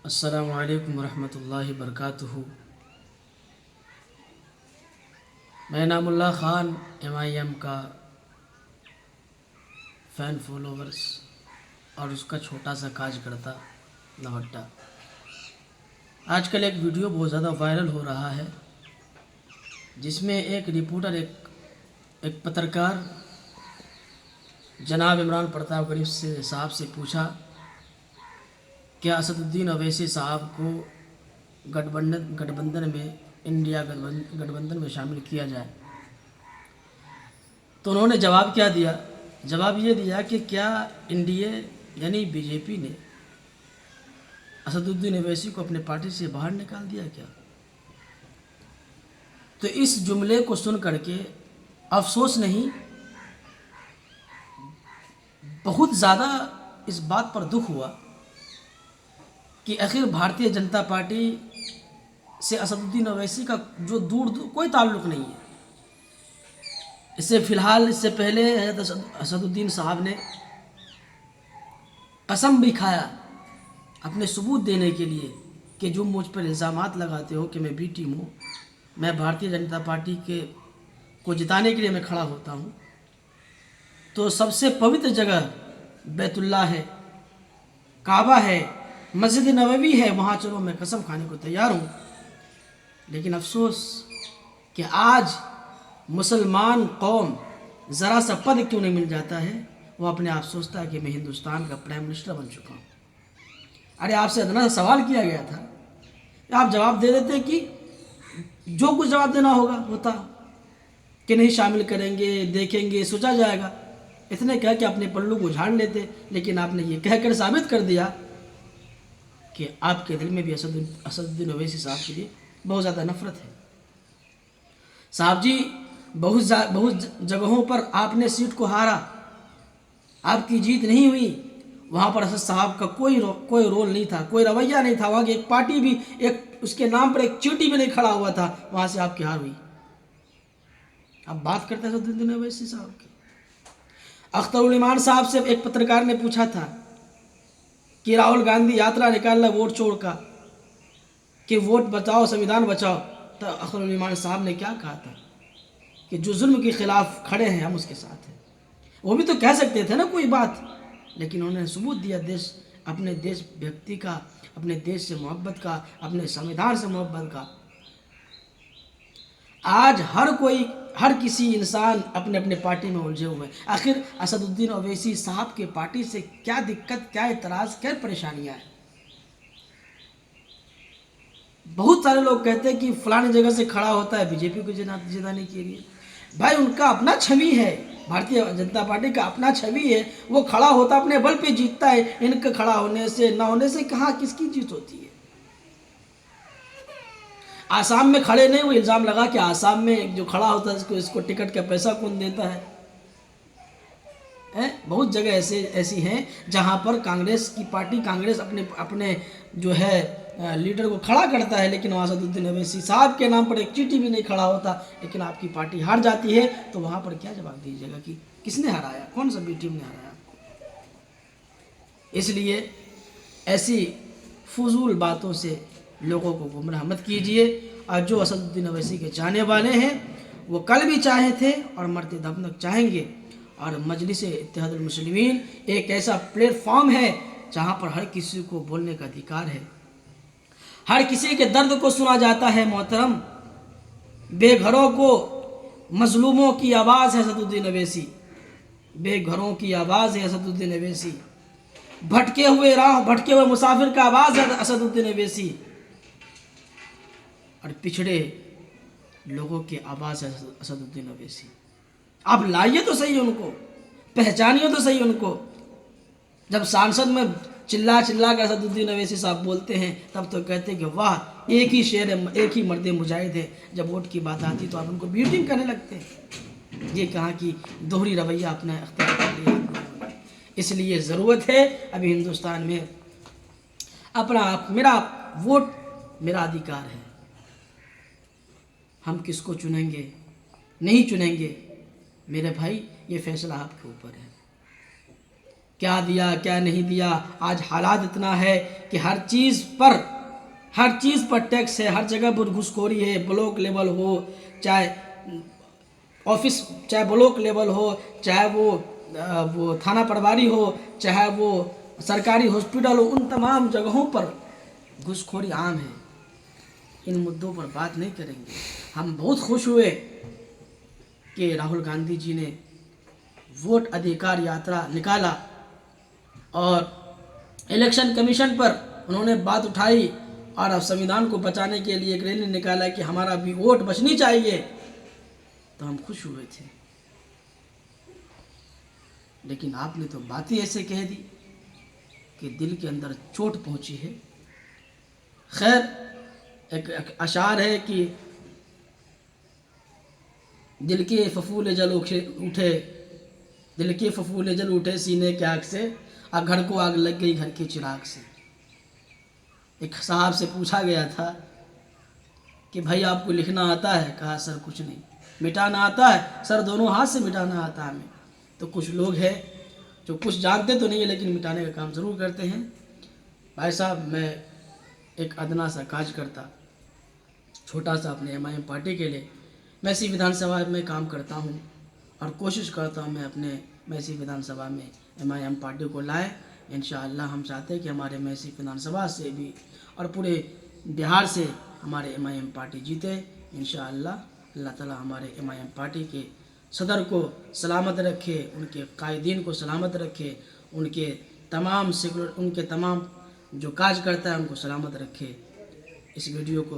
अस्सलामु अलैकुम वरहमतुल्लाहि वबरकातुहू। मैं नामुल्लाह ख़ान MIM का फ़ैन फॉलोवर्स और उसका छोटा सा कार्यकर्ता नवट्टा। आजकल एक वीडियो बहुत ज़्यादा वायरल हो रहा है जिसमें एक रिपोर्टर एक पत्रकार जनाब इमरान प्रताप गरीब से साहब से पूछा क्या असदुद्दीन अवैसी साहब को गठबंधन में इंडिया गठबंधन में शामिल किया जाए। तो उन्होंने जवाब क्या दिया? जवाब ये दिया कि क्या NDA यानी BJP ने असदुद्दीन अवैसी को अपने पार्टी से बाहर निकाल दिया क्या? तो इस जुमले को सुन करके अफसोस नहीं, बहुत ज़्यादा इस बात पर दुख हुआ कि आखिर भारतीय जनता पार्टी से असदुद्दीन अवैसी का जो दूर कोई ताल्लुक़ नहीं है। इससे पहले हज़रत असदुद्दीन साहब ने कसम भी खाया अपने सबूत देने के लिए कि जो मुझ पर इल्ज़ामात लगाते हो कि मैं बी टीम हूँ, मैं भारतीय जनता पार्टी को जिताने के लिए मैं खड़ा होता हूँ, तो सबसे पवित्र जगह बैतुल्लाह है, काबा है, मस्जिद नबवी है, वहाँ चलो मैं कसम खाने को तैयार हूँ। लेकिन अफसोस कि आज मुसलमान कौम ज़रा सा पद क्यों नहीं मिल जाता है, वो अपने आप सोचता है कि मैं हिंदुस्तान का प्राइम मिनिस्टर बन चुका हूँ। अरे आपसे इतना सवाल किया गया था, आप जवाब दे देते कि जो कुछ जवाब देना होता कि नहीं शामिल करेंगे, देखेंगे, सोचा जाएगा, इतने कह के अपने पल्लू को झाड़ लेते। लेकिन आपने ये कहकर साबित कर दिया कि आपके दिल में भी असदुद्दीन अवैसी साहब के लिए बहुत ज़्यादा नफरत है। साहब जी, बहुत जगहों पर आपने सीट को हारा, आपकी जीत नहीं हुई, वहाँ पर असद साहब का कोई रोल नहीं था, कोई रवैया नहीं था, वहाँ की एक पार्टी भी, एक उसके नाम पर एक चींटी भी नहीं खड़ा हुआ था, वहाँ से आपकी हार हुई। अब बात करते हैं असदुद्दीन अवैसी साहब की। अख्तरुल ईमान साहब से एक पत्रकार ने पूछा था कि राहुल गांधी यात्रा निकाल ला वोट छोड़ का, कि वोट बचाओ संविधान बचाओ, तो अख्तरुल ईमान साहब ने क्या कहा था कि जो जुल्म के खिलाफ खड़े हैं हम उसके साथ हैं। वो भी तो कह सकते थे ना कोई बात, लेकिन उन्होंने सबूत दिया अपने देश व्यक्ति का, अपने देश से मोहब्बत का, अपने संविधान से मोहब्बत का। आज हर किसी इंसान अपने अपने पार्टी में उलझे हुए हैं। आखिर असदुद्दीन अवैसी साहब के पार्टी से क्या दिक्कत, क्या इतराज़, क्या परेशानियां हैं? बहुत सारे लोग कहते हैं कि फलानी जगह से खड़ा होता है BJP को जिताने के लिए। भाई, उनका अपना छवि है, भारतीय जनता पार्टी का अपना छवि है, वो खड़ा होता अपने बल पे जीतता है। इनके खड़ा होने से ना होने से कहाँ किसकी जीत होती है? आसाम में खड़े नहीं, वो इल्ज़ाम लगा कि आसाम में जो खड़ा होता है इसको टिकट का पैसा कौन देता है? बहुत जगह ऐसी हैं जहाँ पर कांग्रेस अपने जो है लीडर को खड़ा करता है, लेकिन वहाँ असदुद्दीन अवैसी साहब के नाम पर एक चींटी भी नहीं खड़ा होता, लेकिन आपकी पार्टी हार जाती है, तो वहाँ पर क्या जवाब दीजिएगा कि किसने हराया, कौन सा बी टीम ने हराया आपको? इसलिए ऐसी फजूल बातों से लोगों को गुमराह मत कीजिए। और जो असदुद्दीन अवैसी के चाहने वाले हैं वो कल भी चाहे थे और मरते दम तक चाहेंगे। और मजलिस इत्तेहादुल मुस्लिमीन एक ऐसा प्लेटफॉर्म है जहाँ पर हर किसी को बोलने का अधिकार है, हर किसी के दर्द को सुना जाता है। मोहतरम, बेघरों को, मजलूमों की आवाज़ है असदुद्दीन अवैसी, बेघरों की आवाज़ है असदुद्दीन अवैसी, भटके हुए मुसाफिर का आवाज़ है असदुद्दीन अवैसी, और पिछड़े लोगों की आवाज़ है असदुद्दीन अवैसी। आप लाइए तो सही उनको, पहचानिए तो सही उनको। जब सांसद में चिल्ला कर असदुद्दीन अवैसी साहब बोलते हैं तब तो कहते हैं कि वाह, एक ही शेर है, एक ही मर्द मुजाहिद है। जब वोट की बात आती तो आप उनको बीटिंग करने लगते हैं। ये कहाँ की दोहरी रवैया अपना अख्तियार कर लिया। इसलिए ज़रूरत है अभी हिंदुस्तान में मेरा वोट मेरा अधिकार है। हम किसको चुनेंगे, नहीं चुनेंगे, मेरे भाई, ये फैसला आपके ऊपर है। क्या दिया क्या नहीं दिया। आज हालात इतना है कि हर चीज़ पर टैक्स है, हर जगह पर घुसखोरी है। ब्लॉक लेवल हो चाहे ऑफिस, चाहे ब्लॉक लेवल हो, चाहे वो थाना प्रभारी हो, चाहे वो सरकारी हॉस्पिटल हो, उन तमाम जगहों पर घुसखोरी आम है। इन मुद्दों पर बात नहीं करेंगे। हम बहुत खुश हुए कि राहुल गांधी जी ने वोट अधिकार यात्रा निकाला और इलेक्शन कमीशन पर उन्होंने बात उठाई और अब संविधान को बचाने के लिए एक रैली निकाला कि हमारा भी वोट बचनी चाहिए। तो हम खुश हुए थे, लेकिन आपने तो बात ही ऐसे कह दी कि दिल के अंदर चोट पहुंची है। खैर, एक अशार है कि दिल के फफूले जल उठे, दिल के फफूले जल उठे सीने के आग से, और घर को आग लग गई घर के चिराग से। एक साहब से पूछा गया था कि भाई आपको लिखना आता है? कहा सर कुछ नहीं। मिटाना आता है? सर दोनों हाथ से मिटाना आता है हमें। तो कुछ लोग हैं जो कुछ जानते तो नहीं है लेकिन मिटाने का काम ज़रूर करते हैं। भाई साहब, मैं एक अदना सा कार्यकर्ता, छोटा सा, अपने MIM पार्टी के लिए मैसी विधानसभा में काम करता हूं और कोशिश करता हूं मैं अपने मैसी विधानसभा में MIM पार्टी को लाए। इंशाअल्लाह हम चाहते हैं कि हमारे मैसी विधानसभा से भी और पूरे बिहार से हमारे MIM पार्टी जीते। इंशाअल्लाह अल्लाह ताला हमारे MIM पार्टी के सदर को सलामत रखे, उनके कायदीन को सलामत रखे, उनके तमाम जो कार्यकर्ता है उनको सलामत रखे। इस वीडियो को